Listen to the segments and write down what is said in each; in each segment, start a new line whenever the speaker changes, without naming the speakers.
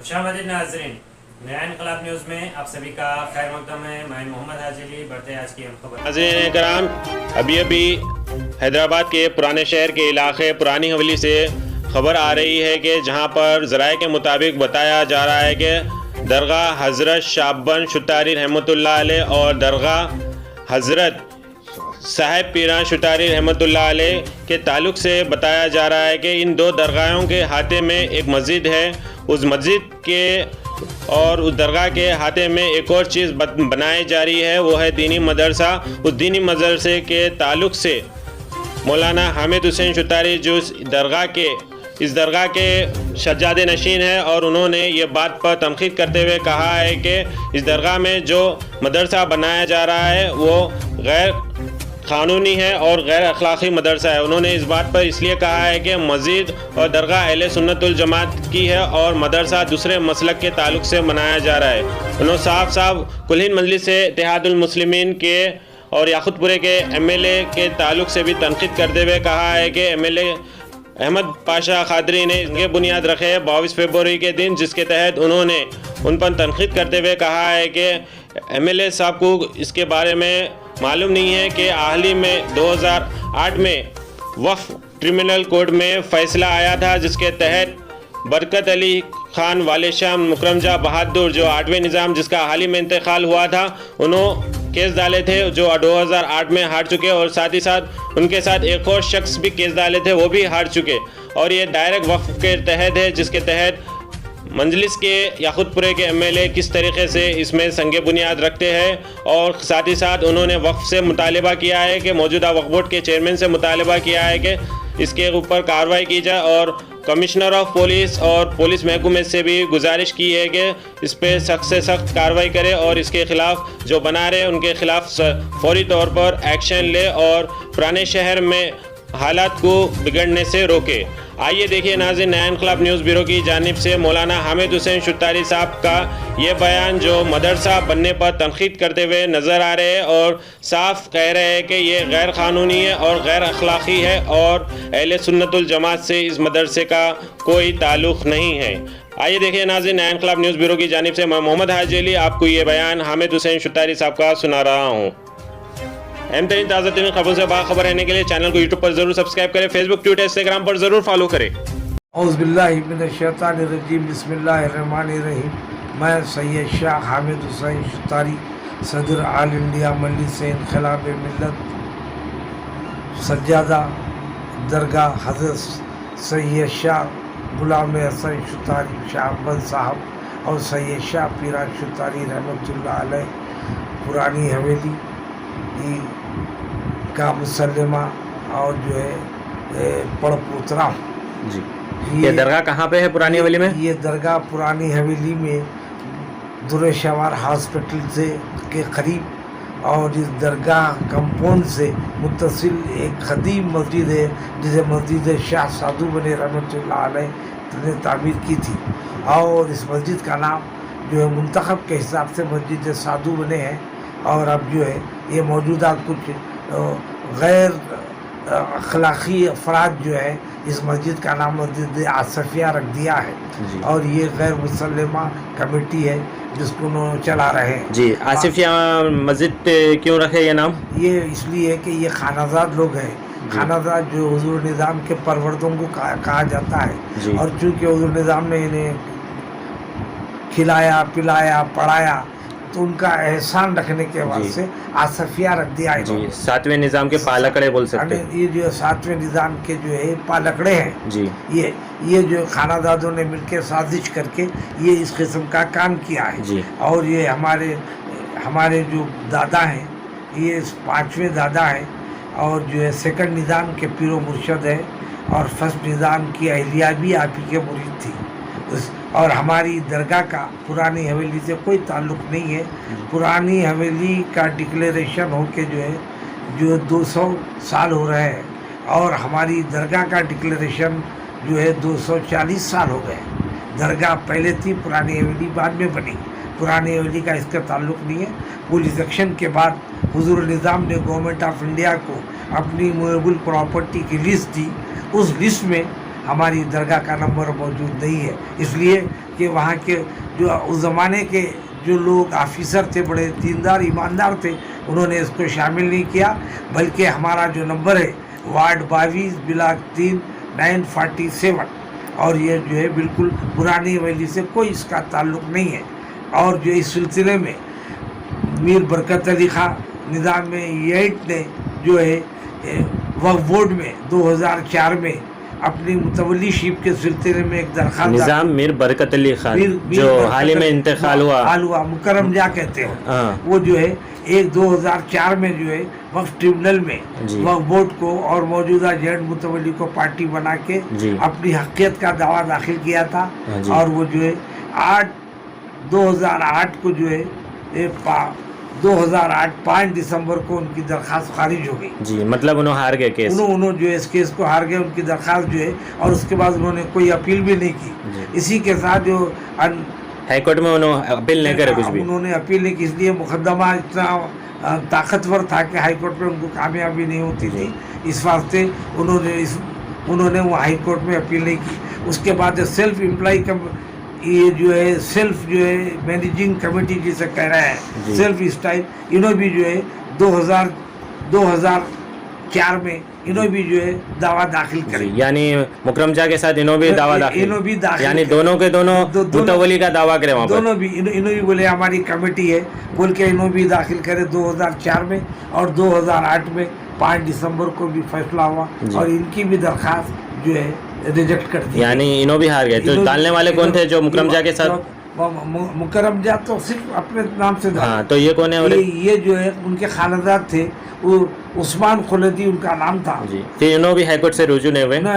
खुशामदीद नाज़रीन, नया इनकलाब न्यूज़ में आप सभी का खैर मकदम है। मैं मोहम्मद हाजी अली। बढ़ते आज की हम खबर।
नाज़रीन कराम, अभी हैदराबाद के पुराने शहर के इलाके पुरानी हवेली से खबर आ रही है कि जहां पर ज़राए के मुताबिक बताया जा रहा है कि दरगाह हज़रत शाहबन शुतारी रहमतुल्लाह अलैह और दरगाह हज़रत साहिब पीरान शुतारी रहमतुल्लाह अलैह के ताल्लुक़ से बताया जा रहा है कि इन दो दरगाहों के हाथे में एक मस्जिद है। उस मस्जिद के और उस दरगाह के हाथे में एक और चीज़ बनाई जा रही है, वो है दीनी मदरसा। उस दीनी मदरसे के ताल्लुक़ से मौलाना हामिद हुसैन शुतारी जो इस दरगाह के सज्जादे नशीन है, और उन्होंने ये बात पर तनकीद करते हुए कहा है कि इस दरगाह में जो मदरसा बनाया जा रहा है वो गैर क़ानूनी है और गैर अखलाक़ी मदरसा है। उन्होंने इस बात पर इसलिए कहा है कि मस्जिद और दरगाह अहले सुन्नत वल जमात की है और मदरसा दूसरे मसलक के ताल्लुक़ से मनाया जा रहा है। उन्होंने साफ कुल मजलिस से इत्तेहादुल मुस्लिमीन के और याकुतपुरे के MLA के ताल्लुक़ से भी तनकीद करते हुए कहा है कि MLA अहमद पाशा खादरी ने इसके बुनियाद रखे 22 फरवरी के दिन, जिसके तहत उन्होंने उन पर तनकीद करते हुए कहा है कि MLA साहब को इसके बारे में मालूम नहीं है कि हाल ही में 2008 में वक्फ ट्रिब्यूनल कोर्ट में फ़ैसला आया था, जिसके तहत बरकत अली खान वाले शाह मुकरमजा बहादुर जो 8वें निज़ाम जिसका हाल ही में इंतकाल हुआ था, उन्होंने केस डाले थे जो 2008 में हार चुके, और साथ ही साथ उनके साथ एक और शख्स भी केस डाले थे, वो भी हार चुके। और ये डायरेक्ट वक्फ के तहत है, जिसके तहत मंजलिस के याकुतपुरे के MLA किस तरीके से इसमें संगे बुनियाद रखते हैं। और साथ ही साथ उन्होंने वक्फ से मुतालबा किया है कि मौजूदा वक्फ बोर्ड के चेयरमैन से मुतालबा किया है कि इसके ऊपर कार्रवाई की जाए, और कमिश्नर ऑफ पुलिस और पुलिस महकमे से भी गुजारिश की है कि इस पर सख्त से सख्त कार्रवाई करे और इसके ख़िलाफ़ जो बना रहे उनके ख़िलाफ़ फौरी तौर पर एक्शन ले और पुराने शहर में हालात को बिगड़ने से रोके। आइए देखिए नाज़रीन, नया इनकलाब न्यूज़ ब्यूरो की जानिब से मौलाना हामिद हुसैन शुतारी साहब का ये बयान जो मदरसा बनने पर तनकीद करते हुए नज़र आ रहे हैं और साफ कह रहे हैं कि ये गैर क़ानूनी है और गैर अखलाक़ी है और अहले सुन्नतुल जमात से इस मदरसे का कोई ताल्लुक़ नहीं है। आइए देखिए नाज़रीन, नया इनकलाब न्यूज़ ब्यूरो की जानिब से मैं मोहम्मद हाजी अली आपको ये बयान हामिद हुसैन शुतारी साहब का सुना रहा हूँ। अहम तरीन ताज़ा तरीन खबरों से बाखबर रहने के लिए चैनल को यूट्यूब पर ज़रूर सब्सक्राइब करें, फेसबुक, ट्विटर, इंस्टाग्राम पर ज़रूर फॉलो करें।
औज़ुबिल्लाहि मिनश्शैतानिर्रजीम, बिस्मिल्लाहिर्रहमानिर्रहीम। मैं सैयद शाह हामिद हुसैन शुतारी, सदर आल इंडिया मजलिस इनक़िलाब मिल्लत, सज्जादा दरगाह हज़रत सैयद शाह गुलाम हसन शुतारी शाहबन साहब और सैयद शाह पीरान शुतारी रहमतुल्लाह अलैह पुरानी हवेली का मुसल्लमा और जो है पड़पोतरा
जी। ये दरगाह कहाँ पे है पुरानी हवेली में?
ये दरगाह पुरानी हवेली में दुरेशवार हॉस्पिटल से के करीब और इस दरगाह कंपाउंड से मुत्तसिल एक कदीम मस्जिद है, जिसे मस्जिद शाह साधु बने रहमतुल्लाह अलैह ने तामीर की थी। और इस मस्जिद का नाम जो है मुंतखब के हिसाब से मस्जिद साधु बने हैं। और अब जो है ये मौजूदा कुछ गैर अखलाक़ी अफराद जो है इस मस्जिद का नाम मस्जिद आसफिया रख दिया है, और ये गैर मुसल्लमा कमेटी है जिसको उन्होंने चला रहे हैं।
जी, आसिफिया मस्जिद क्यों रखे ये नाम?
ये इसलिए कि ये खानाजाद लोग हैं। खानाजाद जो हुजूर निज़ाम के परवरदों को कहा जाता है, और चूँकि हुजूर निज़ाम ने इन्हें खिलाया पिलाया पढ़ाया तो उनका एहसान रखने के बाद से आसफिया रख दिया है।
जी, 7वें निज़ाम के पालकड़े बोल सकते हैं।
ये जो 7वें निज़ाम के जो है पालकड़े हैं
जी,
ये जो खानादादों ने मिलकर साजिश करके ये इस किस्म का काम किया है
जी।
और ये हमारे जो दादा हैं ये 5वें दादा हैं, और जो है सेकंड निज़ाम के पीरो मुर्शद है, और फर्स्ट निज़ाम की अहलिया भी आप ही के मुरीद थी। और हमारी दरगाह का पुरानी हवेली से कोई ताल्लुक़ नहीं है। पुरानी हवेली का डिक्लेरेशन हो के जो 200 साल हो रहे हैं, और हमारी दरगाह का डिक्लेरेशन जो है 240 साल हो गए। दरगाह पहले थी, पुरानी हवेली बाद में बनी। पुरानी हवेली का इसका ताल्लुक़ नहीं है। पुलिस एक्शन के बाद हुजूर निज़ाम ने गवर्नमेंट ऑफ इंडिया को अपनी मूवेबल प्रॉपर्टी की लिस्ट दी। उस लिस्ट में हमारी दरगाह का नंबर मौजूद नहीं है, इसलिए कि वहाँ के जो उस ज़माने के जो लोग ऑफिसर थे, बड़े दीनदार ईमानदार थे, उन्होंने इसको शामिल नहीं किया, बल्कि हमारा जो नंबर है वार्ड 22 ब्लॉक 3 947, और ये जो है बिल्कुल पुरानी हवेली से कोई इसका ताल्लुक़ नहीं है। और जो इस सिलसिले में मीर बरकत अली खां निज़ाम 8 ने जो है वक्फ बोर्ड में 2004 में अपनी मुतवली शिप के सिलसिले में एक दरख्वास्त,
निज़ाम मीर बरकत अली खान
मीर
जो
बरकत
हाल ही में इंतकाल हुआ,
मुकरम जा कहते हैं,
हाँ।
वो जो है 2004 में जो है वक्फ ट्रिब्यूनल में
जी।
वक्फ बोर्ड को और मौजूदा जेड मुतवली को पार्टी बना के
जी।
अपनी हक़ीक़त का दावा दाखिल किया था,
हाँ जी।
और वो जो है 2008 को जो है 2008 5 दिसंबर को उनकी दरख्वास्त खारिज हो गई।
जी, मतलब उन्होंने हार गए केस।
उन्होंने जो है इस केस को हार गए, उनकी दरख्वास्त जो है, और उसके बाद उन्होंने कोई अपील भी नहीं की। इसी के साथ जो
हाई कोर्ट में उन्होंने अपील नहीं करे कुछ भी,
उन्होंने अपील नहीं की, इसलिए मुकदमा इतना ताकतवर था कि हाई कोर्ट में उनको कामयाबी नहीं होती थी। इस वास्ते उन्होंने वो हाई कोर्ट में अपील नहीं की। उसके बाद जो सेल्फ एम्प्लॉय ये जो है सेल्फ जो है मैनेजिंग कमेटी जिसे कह रहा है सेल्फ इस टाइप, इन्होंने भी जो है 2004 में इन्होंने भी जो है दावा दाखिल करी,
यानी मुकरम जा के साथ इन्होंने भी दावा दाखिल, यानी दोनों के दोनों मुतवली का दावा करे वहाँ पर।
दोनों भी इन्होंने भी बोले हमारी कमेटी है बोल के इन्होंने भी दाखिल करे 2004 में, और 2008 में 5 दिसंबर को भी फैसला हुआ, और इनकी भी दरख्वास्त जो है रिजेक्ट कर दी।
यानी इन्हों भी हार गए। तो डालने वाले कौन थे जो मुकरम जा के साथ?
मुकरम जा तो सिर्फ अपने नाम से था।
हाँ, तो ये कौन है?
ये जो है उनके खानदाद थे, वो उस्मान खुलदी उनका नाम था
जी। फिर इन्हों भी हाई कोर्ट से रुजू नहीं हुए
ना,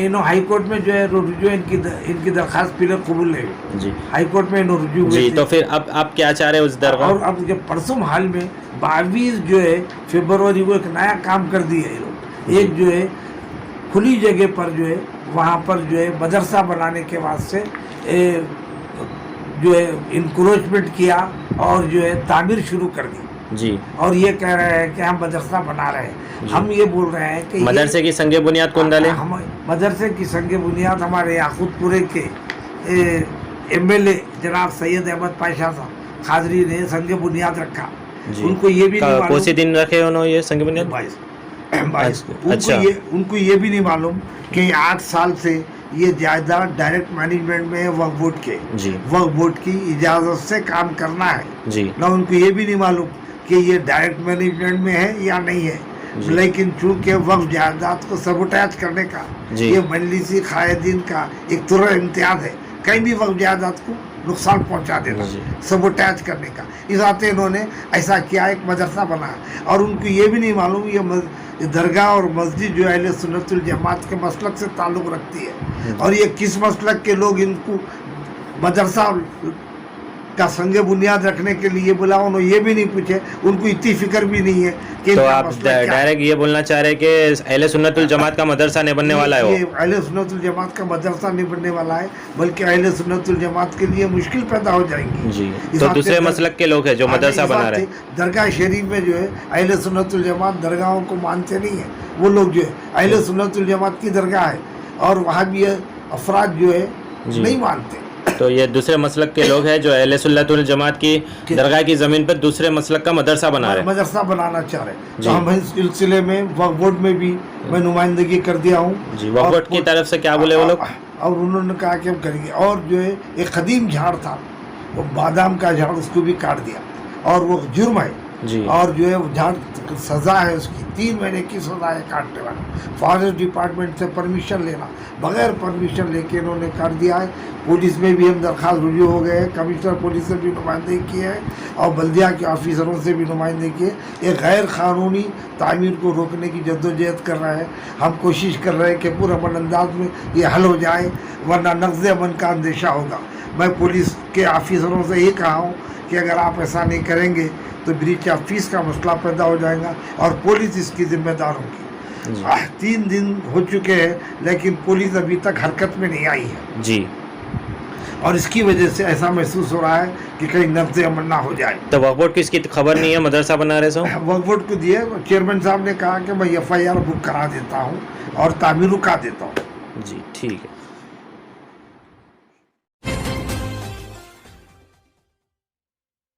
इन्हों हाई कोर्ट में जो है रुजू इनकी दरखास्त पहले कबूल नहीं हुई जी, हाई कोर्ट में इन्हों रुजू हुए
जी।
थे।
तो फिर अब आप क्या चाह रहे हैं उस दरगाह?
और अब जब परसों हाल में 22 जो है फरवरी को एक नया काम कर दिया है लोग, एक जो है खुली जगह पर जो है वहाँ पर जो है मदरसा बनाने के वास्ते जो है इंक्रोचमेंट किया और जो है तामीर शुरू कर दी
जी।
और ये कह रहे हैं कि हम मदरसा बना रहे हैं। हम ये बोल रहे हैं कि
मदरसे की संगे बुनियाद कौन डाले?
हम मदरसे की संगे बुनियाद हमारे याकूतपुरे के MLA जनाब सैयद अहमद पाशा साहब खादरी ने संगे बुनियाद रखा। उनको ये भी नहीं
कौन से दिन रखे उन्होंने ये संगे बुनियाद?
22।
अच्छा।
उनको ये भी नहीं मालूम कि 8 साल से ये जायदाद डायरेक्ट मैनेजमेंट में है वक्फ बोर्ड के
जी।
वक्फ बोर्ड की इजाज़त से काम करना है
जी।
ना, उनको ये भी नहीं मालूम कि ये डायरेक्ट मैनेजमेंट में है या नहीं है, लेकिन चूंकि वक्फ जायदाद को सबोटाइज करने का ये मजलिसी कायदीन का एक तुर्र इम्तियाज है, कहीं भी वक्फ जायदाद को नुकसान पहुंचा देना, सबोटाइज करने का। इस आते इन्होंने ऐसा किया, एक मदरसा बनाया, और उनको ये भी नहीं मालूम ये दरगाह और मस्जिद जो अहले सुन्नतुल जमात के मसलक से ताल्लुक़ रखती है, और ये किस मसलक के लोग इनको मदरसा का संगे बुनियाद रखने के लिए बुला, उन्होंने ये भी नहीं पूछे, उनको इतनी फिक्र भी नहीं है कि
तो आप डायरेक्ट ये बोलना चाह रहे हैं कि अहले सुन्नतुल जमात का मदरसा नहीं बनने वाला है?
ये अहले सुन्नतुल जमात का मदरसा नहीं बनने वाला है, बल्कि अहले सुन्नतुल जमात के लिए मुश्किल पैदा हो जाएंगी
जी। तो दूसरे मसलक के लोग हैं जो मदरसा बना रहे हैं।
दरगाह शरीफ में जो है अहले सुन्नतुल जमात दरगाहों को मानते नहीं है, वो लोग जो है अहले सुन्नतुल जमात की दरगाह है और वहाँ भी अफराद जो है नहीं मानते।
तो ये दूसरे मसलक के लोग हैं जो अहले सुन्नतुल जमात की दरगाह की ज़मीन पर दूसरे मसलक का मदरसा बना रहे हैं,
मदरसा बनाना चाह रहे हैं। तो हम इस सिलसिले में वक्फ बोर्ड में भी मैं नुमाइंदगी कर दिया हूँ
जी। वक्फ बोर्ड की तरफ से क्या बोले वो लोग?
और उन्होंने कहा कि हम करेंगे। और जो है एक कदीम झाड़ था, वो बादाम का झाड़, उसको भी काट दिया, और वो जुर्म है
जी।
और जो है वो झाड़ सज़ा है उसकी 3 महीने की सज़ा है काटने वाला। फॉरेस्ट डिपार्टमेंट से परमिशन लेना, बगैर परमिशन लेके इन्होंने काट दिया है। पुलिस में भी हम दरख्वास्त रुजू हो गए हैं, कमिश्नर पुलिस से भी नुमाइंदगी की है और बल्दिया के ऑफिसरों से भी नुमाइंदगी की है। एक गैर क़ानूनी तामीर को रोकने की जद्दोजहद कर रहा है। हम कोशिश कर रहे हैं कि पुरअमन अंदाज में ये हल हो जाए, वरना नक़्ज़ अमन का अंदेशा होगा। मैं पुलिस के ऑफिसरों से ये कहा हूँ कि अगर आप ऐसा नहीं करेंगे तो ब्रीच ऑफ पीस का मसला पैदा हो जाएगा और पुलिस इसकी जिम्मेदार होगी। 3 दिन हो चुके हैं लेकिन पुलिस अभी तक हरकत में नहीं आई है
जी,
और इसकी वजह से ऐसा महसूस हो रहा है कि कहीं नफ्ज़ अमन ना हो जाए।
तो वक्फ बोर्ड की इसकी खबर नहीं है मदरसा बना रहे सो?
वक्फ बोर्ड को दिए, चेयरमैन साहब ने कहा कि मैं FIR बुक करा देता हूँ और तामीर रुका देता हूँ।
جی ٹھیک ہے.